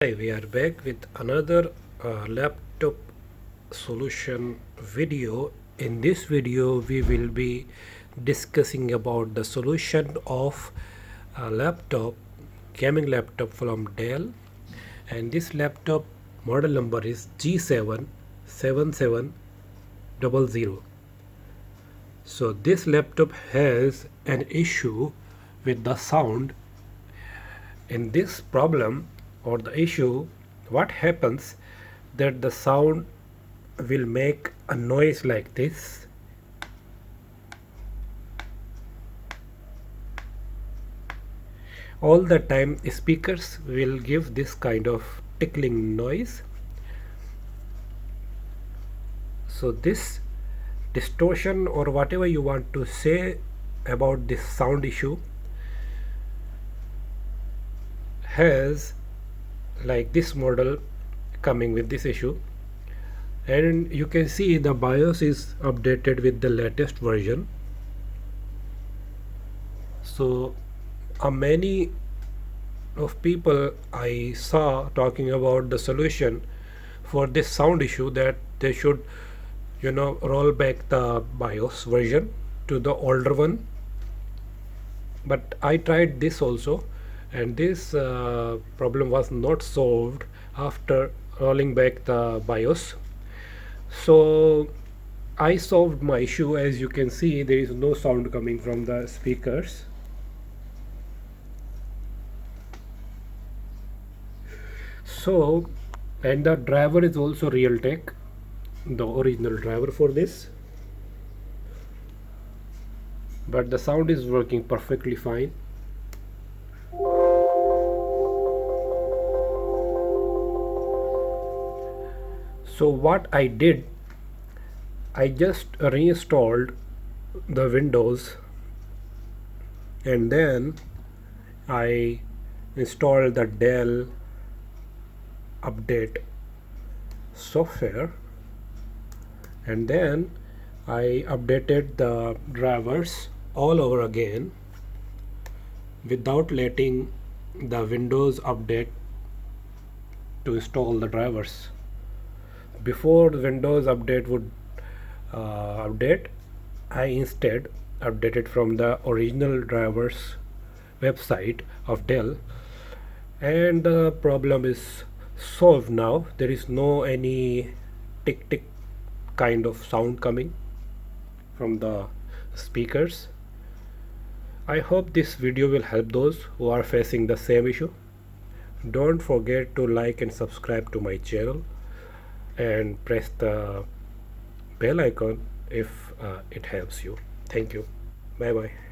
Hi, we are back with another laptop solution video. In this video, we will be discussing about the solution of a laptop, gaming laptop from Dell, and this laptop model number is G7 7700. So this laptop has an issue with the sound. In this problem or the issue, what happens that the sound will make a noise like this, all the time. Speakers will give this kind of tickling noise. So this distortion, or whatever you want to say about this sound issue, has like this model coming with this issue, and you can see the BIOS is updated with the latest version. So many of people I saw talking about the solution for this sound issue, that they should roll back the BIOS version to the older one. But I tried this also, and this problem was not solved after rolling back the BIOS. So I solved my issue. As you can see, there is no sound coming from the speakers. So, and the driver is also Realtek, the original driver for this, but the sound is working perfectly fine. So what I did, I just reinstalled the Windows, and then I installed the Dell update software, and then I updated the drivers all over again without letting the Windows update to install the drivers. Before the Windows update would update, I instead updated from the original drivers website of Dell, and the problem is solved now. There is no any tick tick kind of sound coming from the speakers. I hope this video will help those who are facing the same issue. Don't forget to like and subscribe to my channel, and press the bell icon if it helps you. Thank you. Bye bye.